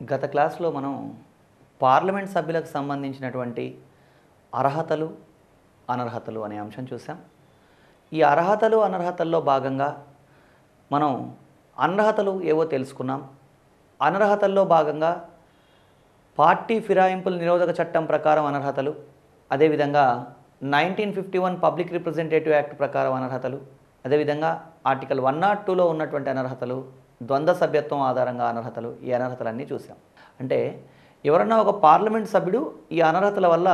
గత క్లాస్లో మనం పార్లమెంట్ సభ్యులకు సంబంధించినటువంటి అర్హతలు అనర్హతలు అనే అంశం చూసాం. ఈ అర్హతలు అనర్హతల్లో భాగంగా మనం అనర్హతలు ఏవో తెలుసుకున్నాం. అనర్హతల్లో భాగంగా పార్టీ ఫిరాయింపుల నిరోధక చట్టం ప్రకారం అనర్హతలు, అదేవిధంగా 1951 పబ్లిక్ రిప్రజెంటేటివ్ యాక్ట్ ప్రకారం అనర్హతలు, అదేవిధంగా ఆర్టికల్ 102లో ఉన్నటువంటి అనర్హతలు, ద్వంద్వ సభ్యత్వం ఆధారంగా అనర్హతలు, ఈ అనర్హతలన్నీ చూసాం. అంటే ఎవరన్నా ఒక పార్లమెంట్ సభ్యుడు ఈ అనర్హతల వల్ల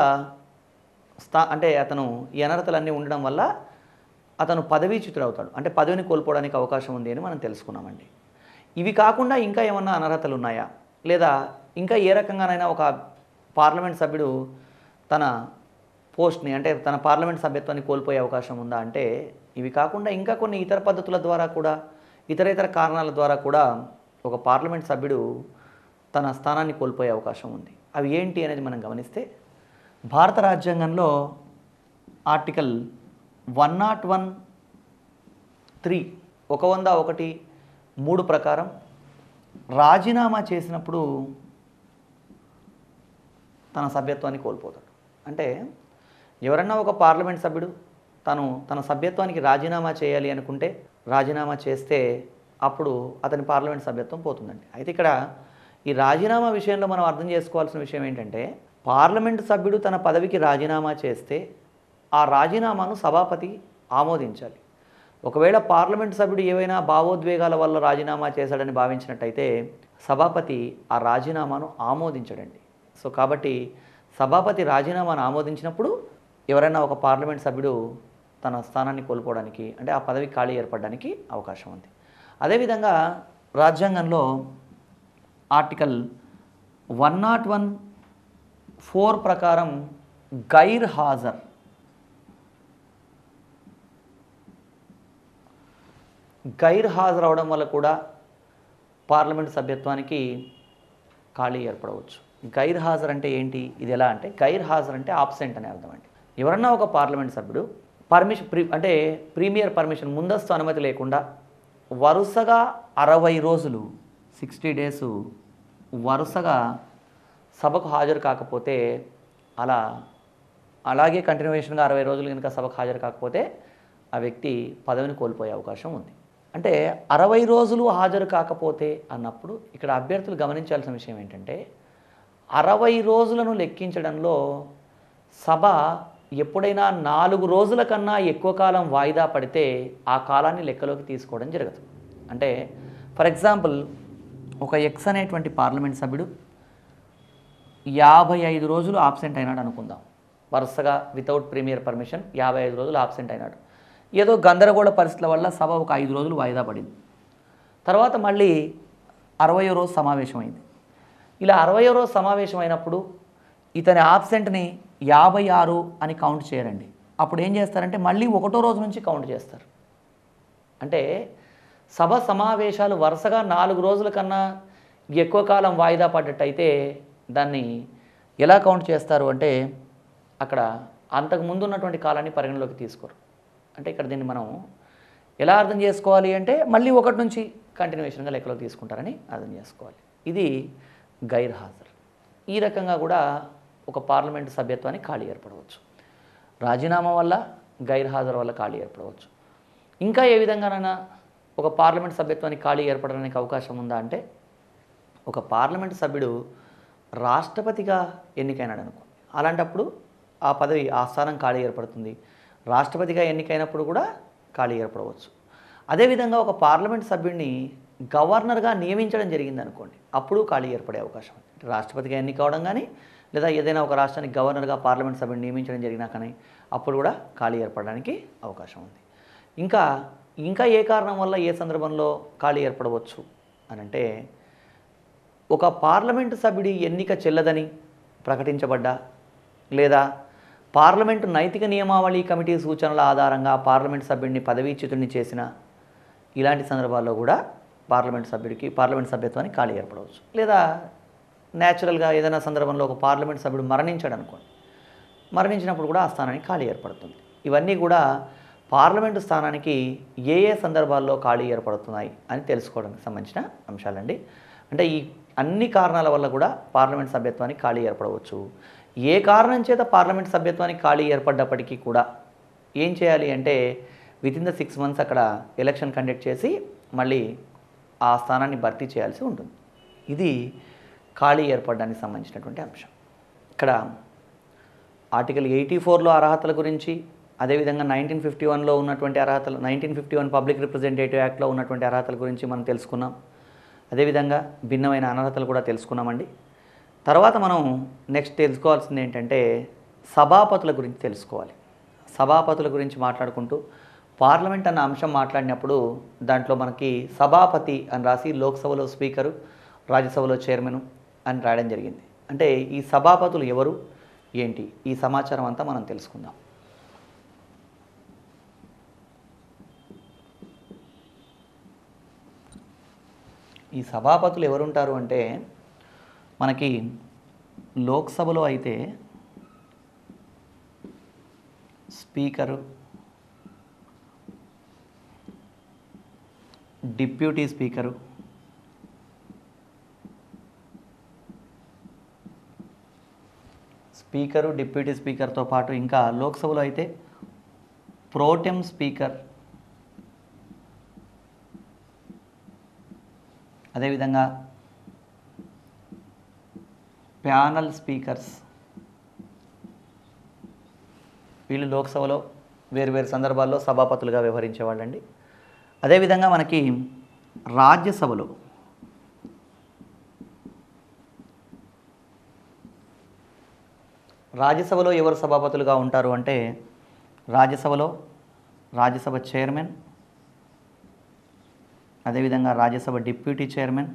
అతను ఈ అనర్హతలన్నీ ఉండడం వల్ల అతను పదవీచ్యుతుడవుతాడు, అంటే పదవిని కోల్పోవడానికి అవకాశం ఉంది అని మనం తెలుసుకున్నామండి. ఇవి కాకుండా ఇంకా ఏమన్నా అనర్హతలు ఉన్నాయా, లేదా ఇంకా ఏ రకంగానైనా ఒక పార్లమెంట్ సభ్యుడు తన పోస్ట్ని, అంటే తన పార్లమెంట్ సభ్యత్వాన్ని కోల్పోయే అవకాశం ఉందా అంటే, ఇవి కాకుండా ఇంకా కొన్ని ఇతర పద్ధతుల ద్వారా కూడా, ఇతర కారణాల ద్వారా కూడా ఒక పార్లమెంట్ సభ్యుడు తన స్థానాన్ని కోల్పోయే అవకాశం ఉంది. అవి ఏంటి అనేది మనం గమనిస్తే, భారత రాజ్యాంగంలో ఆర్టికల్ 101(3) 101(3) ప్రకారం రాజీనామా చేసినప్పుడు తన సభ్యత్వాన్ని కోల్పోతాడు. అంటే ఎవరన్నా ఒక పార్లమెంట్ సభ్యుడు తన సభ్యత్వానికి రాజీనామా చేయాలి అనుకుంటే, రాజీనామా చేస్తే అప్పుడు అతని పార్లమెంట్ సభ్యత్వం పోతుందండి. అయితే ఇక్కడ ఈ రాజీనామా విషయంలో మనం అర్థం చేసుకోవాల్సిన విషయం ఏంటంటే, పార్లమెంటు సభ్యుడు తన పదవికి రాజీనామా చేస్తే ఆ రాజీనామాను సభాపతి ఆమోదించాలి. ఒకవేళ పార్లమెంటు సభ్యుడు ఏవైనా భావోద్వేగాల వల్ల రాజీనామా చేశాడని భావించినట్టయితే సభాపతి ఆ రాజీనామాను ఆమోదించడండి. సో కాబట్టి సభాపతి రాజీనామాను ఆమోదించినప్పుడు ఎవరైనా ఒక పార్లమెంట్ సభ్యుడు తన స్థానాన్ని కోల్పోవడానికి, అంటే ఆ పదవి ఖాళీ ఏర్పడడానికి అవకాశం ఉంది. అదేవిధంగా రాజ్యాంగంలో ఆర్టికల్ 101(4) ప్రకారం గైర్ హాజరు అవడం వల్ల కూడా పార్లమెంట్ సభ్యత్వానికి ఖాళీ ఏర్పడవచ్చు. గైర్ హాజరు అంటే ఏంటి, ఇది ఎలా అంటే, గైర్ హాజరు అంటే ఆబ్సెంట్ అనే అర్థం అండి. ఎవరన్నా ఒక పార్లమెంట్ సభ్యుడు ప్రీమియర్ పర్మిషన్, ముందస్తు అనుమతి లేకుండా వరుసగా 60 రోజులు 60 days వరుసగా సభకు హాజరు కాకపోతే, అలాగే కంటిన్యూషన్గా 60 రోజులు కనుక సభకు హాజరు కాకపోతే ఆ వ్యక్తి పదవిని కోల్పోయే అవకాశం ఉంది. అంటే 60 రోజులు హాజరు కాకపోతే అన్నప్పుడు ఇక్కడ అభ్యర్థులు గమనించాల్సిన విషయం ఏంటంటే, 60 రోజులను లెక్కించడంలో సభ ఎప్పుడైనా 4 రోజుల కన్నా ఎక్కువ కాలం వాయిదా పడితే ఆ కాలాన్ని లెక్కలోకి తీసుకోవడం జరగదు. అంటే ఫర్ ఎగ్జాంపుల్, ఒక ఎక్స్ అనేటువంటి పార్లమెంట్ సభ్యుడు 55 రోజులు ఆబ్సెంట్ అయినాడు అనుకుందాం. వరుసగా వితౌట్ ప్రీమియర్ పర్మిషన్ 55 రోజులు ఆబ్సెంట్ అయినాడు. ఏదో గందరగోళ పరిస్థితుల వల్ల సభ ఒక 5 రోజులు వాయిదా పడింది. తర్వాత మళ్ళీ 60వ రోజు సమావేశం అయింది. ఇలా 60వ రోజు సమావేశం అయినప్పుడు ఇతని ఆబ్సెంట్ని 56 అని కౌంట్ చేయరండి. అప్పుడు ఏం చేస్తారంటే మళ్ళీ 1వ రోజు నుంచి కౌంట్ చేస్తారు. అంటే సభ సమావేశాలు వరుసగా 4 రోజుల కన్నా ఎక్కువ కాలం వాయిదా పడ్డట్టయితే దాన్ని ఎలా కౌంట్ చేస్తారు అంటే, అక్కడ అంతకుముందు ఉన్నటువంటి కాలాన్ని పరిగణలోకి తీసుకోరు. అంటే ఇక్కడ దీన్ని మనం ఎలా అర్థం చేసుకోవాలి అంటే, మళ్ళీ 1 నుంచి కంటిన్యూషన్గా లెక్కలోకి తీసుకుంటారని అర్థం చేసుకోవాలి. ఇది గైర్ హాజరు. ఈ రకంగా కూడా ఒక పార్లమెంటు సభ్యత్వానికి ఖాళీ ఏర్పడవచ్చు. రాజీనామా వల్ల, గైర్ హాజరు వల్ల ఖాళీ ఏర్పడవచ్చు. ఇంకా ఏ విధంగానైనా ఒక పార్లమెంట్ సభ్యత్వానికి ఖాళీ ఏర్పడడానికి అవకాశం ఉందా అంటే, ఒక పార్లమెంట్ సభ్యుడు రాష్ట్రపతిగా ఎన్నికైనాడు అనుకోండి. అలాంటప్పుడు ఆ పదవి, ఆ స్థానం ఖాళీ ఏర్పడుతుంది. రాష్ట్రపతిగా ఎన్నికైనప్పుడు కూడా ఖాళీ ఏర్పడవచ్చు. అదేవిధంగా ఒక పార్లమెంట్ సభ్యుడిని గవర్నర్గా నియమించడం జరిగింది అనుకోండి, అప్పుడు ఖాళీ ఏర్పడే అవకాశం ఉంది. రాష్ట్రపతిగా ఎన్నిక అవడం కానీ, లేదా ఏదైనా ఒక రాష్ట్రానికి గవర్నర్గా పార్లమెంట్ సభ్యుడిని నియమించడం జరిగినా కానీ అప్పుడు కూడా ఖాళీ ఏర్పడడానికి అవకాశం ఉంది. ఇంకా ఏ కారణం వల్ల, ఏ సందర్భంలో ఖాళీ ఏర్పడవచ్చు అని అంటే, ఒక పార్లమెంటు సభ్యుడి ఎన్నిక చెల్లదని ప్రకటించబడ్డా, లేదా పార్లమెంటు నైతిక నియమావళి కమిటీ సూచనల ఆధారంగా పార్లమెంట్ సభ్యుడిని పదవీచ్యుతుడిని చేసిన, ఇలాంటి సందర్భాల్లో కూడా పార్లమెంట్ సభ్యత్వానికి ఖాళీ ఏర్పడవచ్చు. లేదా న్యాచురల్గా ఏదైనా సందర్భంలో ఒక పార్లమెంట్ సభ్యుడు మరణించాడు అనుకోండి, మరణించినప్పుడు కూడా ఆ స్థానానికి ఖాళీ ఏర్పడుతుంది. ఇవన్నీ కూడా పార్లమెంటు స్థానానికి ఏ సందర్భాల్లో ఖాళీ ఏర్పడుతున్నాయి అని తెలుసుకోవడానికి సంబంధించిన అంశాలండి. అంటే ఈ అన్ని కారణాల వల్ల కూడా పార్లమెంట్ సభ్యత్వానికి ఖాళీ ఏర్పడవచ్చు. ఏ కారణం చేత పార్లమెంట్ సభ్యత్వానికి ఖాళీ ఏర్పడ్డప్పటికీ కూడా ఏం చేయాలి అంటే వితిన్ ద 6 months అక్కడ ఎలక్షన్ కండక్ట్ చేసి మళ్ళీ ఆ స్థానాన్ని భర్తీ చేయాల్సి ఉంటుంది. ఇది ఖాళీ ఏర్పడడానికి సంబంధించినటువంటి అంశం. ఇక్కడ ఆర్టికల్ 84లో అర్హతల గురించి, అదేవిధంగా 1951లో ఉన్నటువంటి అర్హతలు, 1951 పబ్లిక్ రిప్రజెంటేటివ్ యాక్ట్లో ఉన్నటువంటి అర్హతల గురించి మనం తెలుసుకున్నాం. అదేవిధంగా భిన్నమైన అనర్హతలు కూడా తెలుసుకున్నామండి. తర్వాత మనం నెక్స్ట్ తెలుసుకోవాల్సింది ఏంటంటే సభాపతుల గురించి తెలుసుకోవాలి. సభాపతుల గురించి మాట్లాడుకుంటూ పార్లమెంట్ అన్న అంశం మాట్లాడినప్పుడు దాంట్లో మనకి సభాపతి అని రాసి లోక్సభలో స్పీకరు, రాజ్యసభలో చైర్మను అని రాయడం జరిగింది. అంటే ఈ సభాపతులు ఎవరు, ఏంటి, ఈ సమాచారం అంతా మనం తెలుసుకుందాం. ఈ సభాపతులు ఎవరుంటారు అంటే మనకి లోక్సభలో అయితే స్పీకరు, డిప్యూటీ స్పీకరు, డిప్యూటీ స్పీకర్తో పాటు ఇంకా లోక్సభలో అయితే ప్రోటెం స్పీకర్, అదేవిధంగా ప్యానల్ స్పీకర్స్, వీళ్ళు లోక్సభలో వేరువేరు సందర్భాల్లో సభాపతులుగా వ్యవహరించేవాళ్ళండి. అదేవిధంగా మనకి రాజ్యసభలో ఎవరు సభాపతులుగా ఉంటారు అంటే రాజ్యసభ చైర్మన్, అదేవిధంగా రాజ్యసభ డిప్యూటీ చైర్మన్,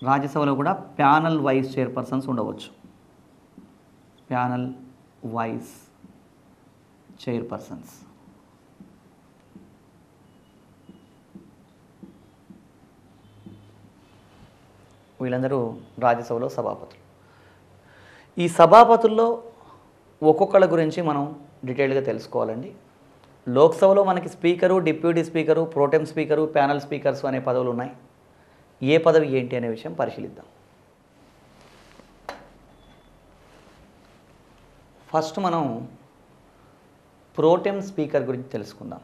రాజ్యసభలో కూడా ప్యానల్ వైస్ చైర్పర్సన్స్ ఉండవచ్చు. ప్యానల్ వైస్ చైర్పర్సన్స్ వీళ్ళందరూ రాజ్యసభలో సభాపతులు. ఈ సభాపతుల్లో ఒక్కొక్కళ్ళ గురించి మనం డీటెయిల్గా తెలుసుకోవాలండి. లోక్సభలో మనకి speaker, deputy speaker, pro tem speaker, panel speakers అనే పదవులు ఉన్నాయి. ఏ పదవి ఏంటి అనే విషయం పరిశీలిద్దాం. ఫస్ట్ మనం ప్రోటెం స్పీకర్ గురించి తెలుసుకుందాం.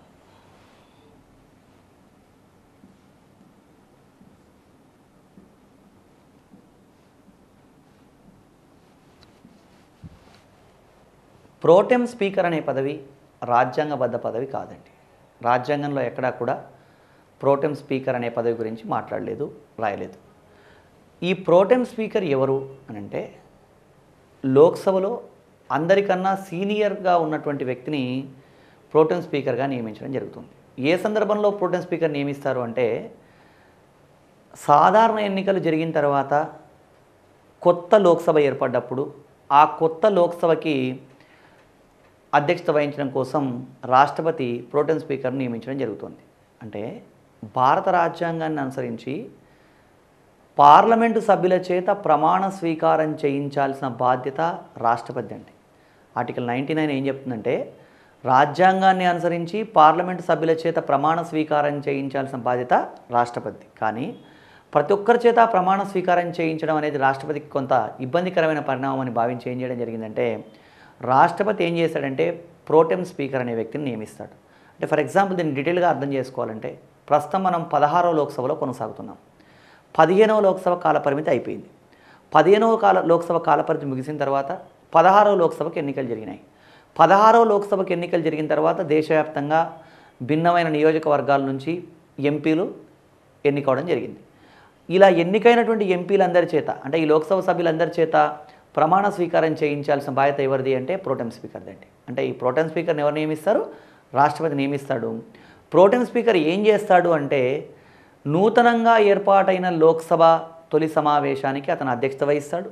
ప్రోటెం స్పీకర్ అనే పదవి రాజ్యాంగబద్ధ పదవి కాదండి. రాజ్యాంగంలో ఎక్కడా కూడా ప్రోటెం స్పీకర్ అనే పదవి గురించి మాట్లాడలేదు, రాయలేదు. ఈ ప్రోటెం స్పీకర్ ఎవరు అని అంటే లోక్సభలో అందరికన్నా సీనియర్గా ఉన్నటువంటి వ్యక్తిని ప్రోటెం స్పీకర్గా నియమించడం జరుగుతుంది. ఏ సందర్భంలో ప్రోటెం స్పీకర్ నియమిస్తారు అంటే సాధారణ ఎన్నికలు జరిగిన తర్వాత కొత్త లోక్సభ ఏర్పడ్డప్పుడు ఆ కొత్త లోక్సభకి అధ్యక్షత వహించడం కోసం రాష్ట్రపతి ప్రోటెం స్పీకర్ను నియమించడం జరుగుతుంది. అంటే భారత రాజ్యాంగాన్ని అనుసరించి పార్లమెంటు సభ్యుల చేత ప్రమాణ స్వీకారం చేయించాల్సిన బాధ్యత రాష్ట్రపతి అండి. ఆర్టికల్ 99 ఏం చెప్తుందంటే రాజ్యాంగాన్ని అనుసరించి పార్లమెంటు సభ్యుల చేత ప్రమాణ స్వీకారం చేయించాల్సిన బాధ్యత రాష్ట్రపతి. కానీ ప్రతి ఒక్కరి చేత ప్రమాణ స్వీకారం చేయించడం అనేది రాష్ట్రపతికి కొంత ఇబ్బందికరమైన పరిణామం అని భావించి ఏం చేయడం జరిగిందంటే రాష్ట్రపతి ఏం చేశాడంటే ప్రోటెం స్పీకర్ అనే వ్యక్తిని నియమిస్తాడు. అంటే ఫర్ ఎగ్జాంపుల్ దీన్ని డీటెయిల్గా అర్థం చేసుకోవాలంటే ప్రస్తుతం మనం 16వ లోక్సభలో కొనసాగుతున్నాం. 15వ లోక్సభ కాలపరిమితి అయిపోయింది. 15వ లోక్సభ కాలపరిమితి ముగిసిన తర్వాత 16వ లోక్సభకు ఎన్నికలు జరిగినాయి. 16వ లోక్సభకు ఎన్నికలు జరిగిన తర్వాత దేశవ్యాప్తంగా భిన్నమైన నియోజకవర్గాల నుంచి ఎంపీలు ఎన్నికవడం జరిగింది. ఇలా ఎన్నికైనటువంటి ఎంపీలందరి చేత అంటే ఈ లోక్సభ సభ్యులందరి చేత ప్రమాణ స్వీకారం చేయించాల్సిన బాధ్యత ఎవరిది అంటే ప్రోటెం స్పీకర్ది అండి. అంటే ఈ ప్రోటెం స్పీకర్ని ఎవరు నియమిస్తారు? రాష్ట్రపతి నియమిస్తాడు. ప్రోటెం స్పీకర్ ఏం చేస్తాడు అంటే నూతనంగా ఏర్పాటైన లోక్సభ తొలి సమావేశానికి అతను అధ్యక్షత వహిస్తాడు.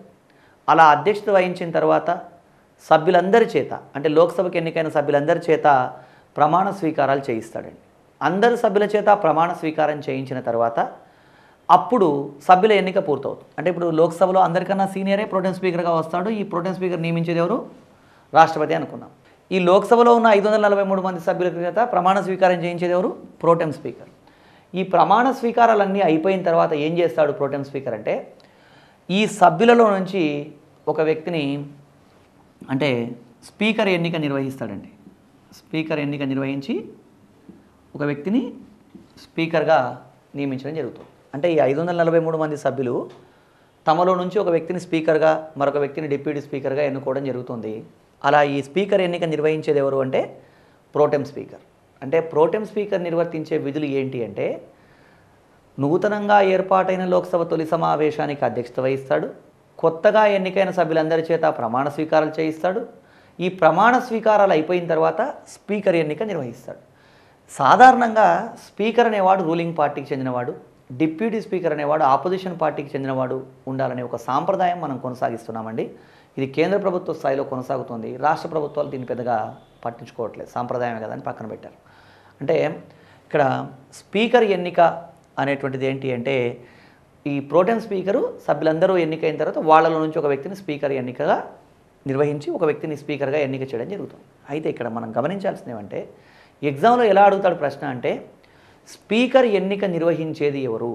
అలా అధ్యక్షత వహించిన తర్వాత సభ్యులందరి చేత అంటే లోక్సభకి ఎన్నికైన సభ్యులందరి చేత ప్రమాణ స్వీకారాలు చేయిస్తాడండి. అందరు సభ్యుల చేత ప్రమాణ స్వీకారం చేయించిన తర్వాత అప్పుడు సభ్యుల ఎన్నిక పూర్తవుతుంది. అంటే ఇప్పుడు లోక్సభలో అందరికన్నా సీనియరే ప్రోటెం స్పీకర్గా వస్తాడు. ఈ ప్రోటెం స్పీకర్ నియమించేది ఎవరు? రాష్ట్రపతి అనుకున్నాం. ఈ లోక్సభలో ఉన్న 543 మంది సభ్యుల చేత ప్రమాణ స్వీకారం చేయించేది ఎవరు? Pro tem speaker. ఈ ప్రమాణ స్వీకారాలన్నీ అయిపోయిన తర్వాత ఏం చేస్తాడు ప్రోటెం స్పీకర్ అంటే, ఈ సభ్యులలో నుంచి ఒక వ్యక్తిని అంటే స్పీకర్ ఎన్నిక నిర్వహిస్తాడండి. స్పీకర్ ఎన్నిక నిర్వహించి ఒక వ్యక్తిని స్పీకర్గా నియమించడం జరుగుతుంది. అంటే ఈ 543 మంది సభ్యులు తమలో నుంచి ఒక వ్యక్తిని స్పీకర్గా, మరొక వ్యక్తిని డిప్యూటీ స్పీకర్గా ఎన్నుకోవడం జరుగుతుంది. అలా ఈ స్పీకర్ ఎన్నిక నిర్వహించేది ఎవరు అంటే ప్రోటెం స్పీకర్. అంటే ప్రోటెం స్పీకర్ నిర్వర్తించే విధులు ఏంటి అంటే, నూతనంగా ఏర్పాటైన లోక్సభ తొలి సమావేశానికి అధ్యక్షత వహిస్తాడు, కొత్తగా ఎన్నికైన సభ్యులందరి చేత ప్రమాణ స్వీకారాలు చేయిస్తాడు, ఈ ప్రమాణ స్వీకారాలు అయిపోయిన తర్వాత స్పీకర్ ఎన్నిక నిర్వహిస్తాడు. సాధారణంగా స్పీకర్ అనేవాడు రూలింగ్ పార్టీకి చెందినవాడు, డిప్యూటీ స్పీకర్ అనేవాడు ఆపోజిషన్ పార్టీకి చెందినవాడు ఉండాలనే ఒక సాంప్రదాయం మనం కొనసాగిస్తున్నామండి. ఇది కేంద్ర ప్రభుత్వ స్థాయిలో కొనసాగుతుంది. రాష్ట్ర ప్రభుత్వాలు దీన్ని పెద్దగా పట్టించుకోవట్లేదు, సాంప్రదాయమే కదా అని పక్కన పెట్టారు. అంటే ఇక్కడ స్పీకర్ ఎన్నిక అనేటువంటిది ఏంటి అంటే, ఈ ప్రోటెం స్పీకరు సభ్యులందరూ ఎన్నికైన తర్వాత వాళ్ళలో నుంచి ఒక వ్యక్తిని స్పీకర్ ఎన్నికగా నిర్వహించి ఒక వ్యక్తిని స్పీకర్గా ఎన్నిక చేయడం జరుగుతుంది. అయితే ఇక్కడ మనం గమనించాల్సింది ఏమంటే, ఎగ్జామ్లో ఎలా అడుగుతాడు ప్రశ్న అంటే, స్పీకర్ ఎన్నిక నిర్వహించేది ఎవరు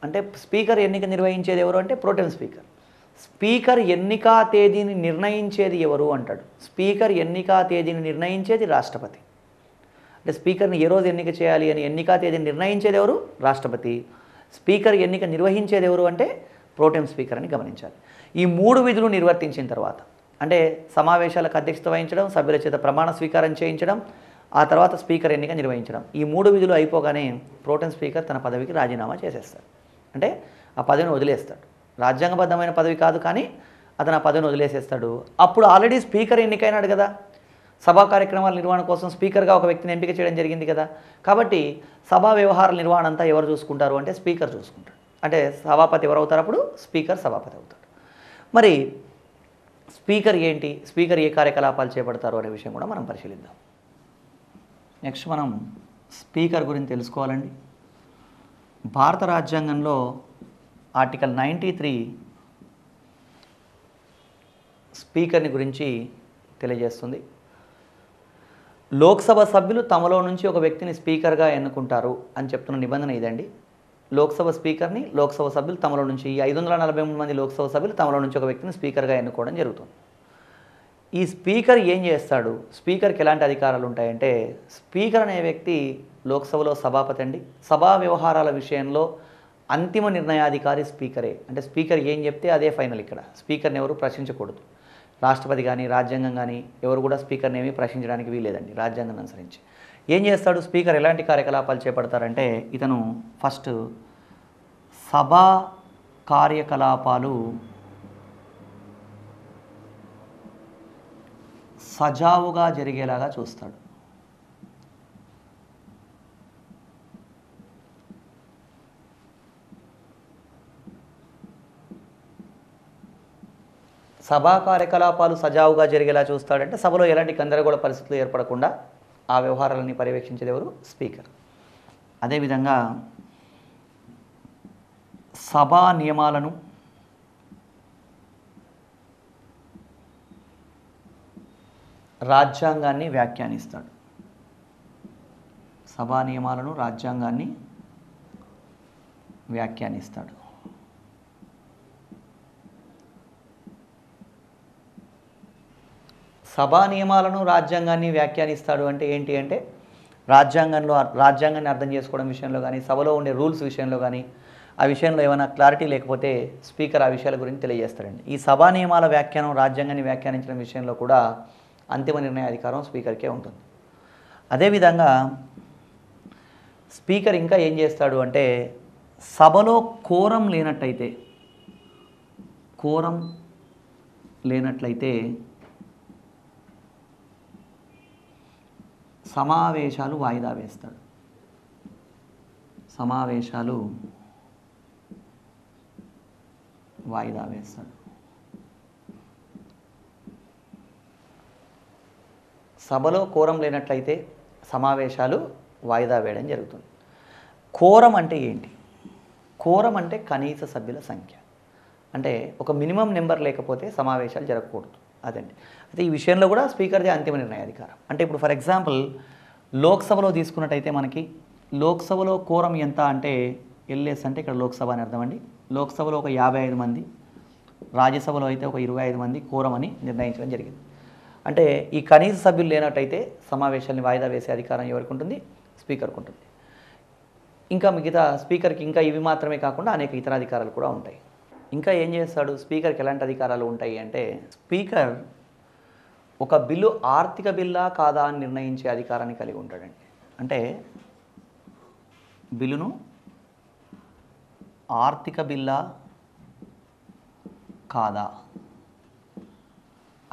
అంటే, స్పీకర్ ఎన్నిక నిర్వహించేది ఎవరు అంటే ప్రోటెం స్పీకర్. స్పీకర్ ఎన్నికా తేదీని నిర్ణయించేది ఎవరు అంటాడు. స్పీకర్ ఎన్నికా తేదీని నిర్ణయించేది రాష్ట్రపతి. అంటే స్పీకర్ని ఏ రోజు ఎన్నిక చేయాలి అని ఎన్నికా తేదీని నిర్ణయించేది ఎవరు? రాష్ట్రపతి. స్పీకర్ ఎన్నిక నిర్వహించేది ఎవరు అంటే ప్రోటెం స్పీకర్ అని గమనించాలి. ఈ 3 విధులు నిర్వర్తించిన తర్వాత, అంటే సమావేశాలకు అధ్యక్షత వహించడం, సభ్యుల చేత ప్రమాణ స్వీకారం చేయించడం, ఆ తర్వాత స్పీకర్ ఎన్నిక నిర్వహించడం, ఈ 3 విధులు అయిపోగానే ప్రోటెం స్పీకర్ తన పదవికి రాజీనామా చేసేస్తాడు. అంటే ఆ పదవిని వదిలేస్తాడు. రాజ్యాంగబద్ధమైన పదవి కాదు, కానీ అతను ఆ పదవిని వదిలేసేస్తాడు. అప్పుడు ఆల్రెడీ స్పీకర్ ఎన్నికైనాడు కదా, సభా కార్యక్రమాల నిర్వహణ కోసం స్పీకర్గా ఒక వ్యక్తిని ఎంపిక చేయడం జరిగింది కదా. కాబట్టి సభా వ్యవహారాల నిర్వహణ అంతా ఎవరు చూసుకుంటారు అంటే స్పీకర్ చూసుకుంటాడు. అంటే సభాపతి ఎవరు అవుతారు? అప్పుడు స్పీకర్ సభాపతి అవుతాడు. మరి స్పీకర్ ఏంటి, స్పీకర్ ఏ కార్యకలాపాలు చేపడతారు అనే విషయం కూడా మనం పరిశీలిద్దాం. నెక్స్ట్ మనం స్పీకర్ గురించి తెలుసుకోవాలండి. భారత రాజ్యాంగంలో ఆర్టికల్ 93 స్పీకర్ని గురించి తెలియజేస్తుంది. లోక్సభ సభ్యులు తమలో నుంచి ఒక వ్యక్తిని స్పీకర్గా ఎన్నుకుంటారు అని చెప్తున్న నిబంధన ఇదండి. లోక్సభ స్పీకర్ని లోక్సభ సభ్యులు తమలో నుంచి, ఈ 543 మంది లోక్సభ సభ్యులు తమలో నుంచి ఒక వ్యక్తిని స్పీకర్గా ఎన్నుకోవడం జరుగుతుంది. ఈ స్పీకర్ ఏం చేస్తాడు, స్పీకర్కి ఎలాంటి అధికారాలు ఉంటాయంటే, స్పీకర్ అనే వ్యక్తి లోక్సభలో సభాపతి అండి. సభా వ్యవహారాల విషయంలో అంతిమ నిర్ణయాధికారి స్పీకరే. అంటే స్పీకర్ ఏం చెప్తే అదే ఫైనల్. ఇక్కడ స్పీకర్ని ఎవరు ప్రశ్నించకూడదు. రాష్ట్రపతి కానీ రాజ్యాంగం కానీ ఎవరు కూడా స్పీకర్ని ఏమీ ప్రశ్నించడానికి వీలేదండి రాజ్యాంగాన్ని అనుసరించి. ఏం చేస్తాడు స్పీకర్, ఎలాంటి కార్యకలాపాలు చేపడతారంటే, ఇతను ఫస్ట్ సభా కార్యకలాపాలు సజావుగా జరిగేలాగా చూస్తాడు. సభా కార్యకలాపాలు సజావుగా జరిగేలా చూస్తాడంటే సభలో ఎలాంటి గందరగోళ పరిస్థితులు ఏర్పడకుండా ఆ వ్యవహారాలని పర్యవేక్షించేది ఎవరు? స్పీకర్. అదేవిధంగా సభా నియమాలను రాజ్యాంగాన్ని వ్యాఖ్యానిస్తాడు. సభా నియమాలను రాజ్యాంగాన్ని వ్యాఖ్యానిస్తాడు. సభా నియమాలను రాజ్యాంగాన్ని వ్యాఖ్యానిస్తాడు అంటే ఏంటి అంటే, రాజ్యాంగాన్ని అర్థం చేసుకోవడం విషయంలో కానీ, సభలో ఉండే రూల్స్ విషయంలో కానీ, ఆ విషయంలో ఏమైనా క్లారిటీ లేకపోతే స్పీకర్ ఆ విషయాల గురించి తెలియజేస్తాడండి. ఈ సభా నియమాల వ్యాఖ్యానం, రాజ్యాంగాన్ని వ్యాఖ్యానించడం విషయంలో కూడా అంతిమ నిర్ణయాధికారం స్పీకర్కే ఉంటుంది. అదేవిధంగా స్పీకర్ ఇంకా ఏం చేస్తాడు అంటే, సభలో కోరం లేనట్లయితే సమావేశాలు వాయిదా వేస్తాడు. సమావేశాలు వాయిదా వేస్తాడు. సభలో కోరం లేనట్లయితే సమావేశాలు వాయిదా వేయడం జరుగుతుంది. కోరం అంటే ఏంటి? కోరం అంటే కనీస సభ్యుల సంఖ్య. అంటే ఒక మినిమం నెంబర్ లేకపోతే సమావేశాలు జరగకూడదు. అదండి. అయితే ఈ విషయంలో కూడా స్పీకర్దే అంతిమ నిర్ణయాధికారం. అంటే ఇప్పుడు ఫర్ ఎగ్జాంపుల్ లోక్సభలో తీసుకున్నట్టయితే మనకి లోక్సభలో కోరం ఎంత అంటే ఎల్ఎస్ అంటే ఇక్కడ లోక్సభ అని అర్థం అండి. లోక్సభలో ఒక 55 మంది, రాజ్యసభలో అయితే ఒక 25 మంది కోరం అని నిర్ణయించడం జరిగింది. అంటే ఈ కనీస సభ్యులు లేనట్టయితే సమావేశాన్ని వాయిదా వేసే అధికారం ఎవరికి ఉంటుంది? స్పీకర్కు ఉంటుంది. ఇంకా మిగతా స్పీకర్కి ఇంకా ఇవి మాత్రమే కాకుండా అనేక ఇతర అధికారాలు కూడా ఉంటాయి. ఇంకా ఏం చేస్తాడు స్పీకర్కి? ఎలాంటి అధికారాలు ఉంటాయి అంటే స్పీకర్ ఒక బిల్లు ఆర్థిక బిల్లా కాదా అని నిర్ణయించే అధికారాన్ని కలిగి ఉంటాడండి. అంటే బిల్లును ఆర్థిక బిల్లా కాదా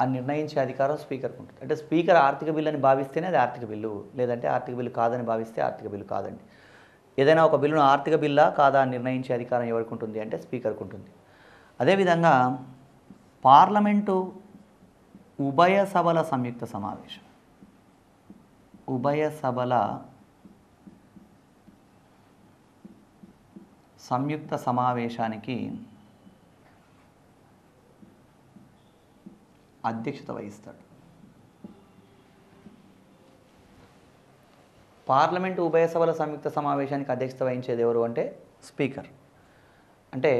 అని నిర్ణయించే అధికారం స్పీకర్కి ఉంటుంది. అంటే స్పీకర్ ఆర్థిక బిల్లు అని భావిస్తేనే అది ఆర్థిక బిల్లు, లేదంటే ఆర్థిక బిల్లు కాదని భావిస్తే ఆర్థిక బిల్లు కాదండి. ఏదైనా ఒక బిల్లును ఆర్థిక బిల్లా కాదా అని నిర్ణయించే అధికారం ఎవరికి ఉంటుంది అంటే స్పీకర్కి ఉంటుంది. అదేవిధంగా పార్లమెంటు ఉభయ సభల సంయుక్త సమావేశం, ఉభయ సభల సంయుక్త సమావేశానికి అధ్యక్షత వహిస్తాడు. పార్లమెంటు ఉభయ సభల సంయుక్త సమావేశానికి అధ్యక్షత వహించేది ఎవరు అంటే స్పీకర్. అంటే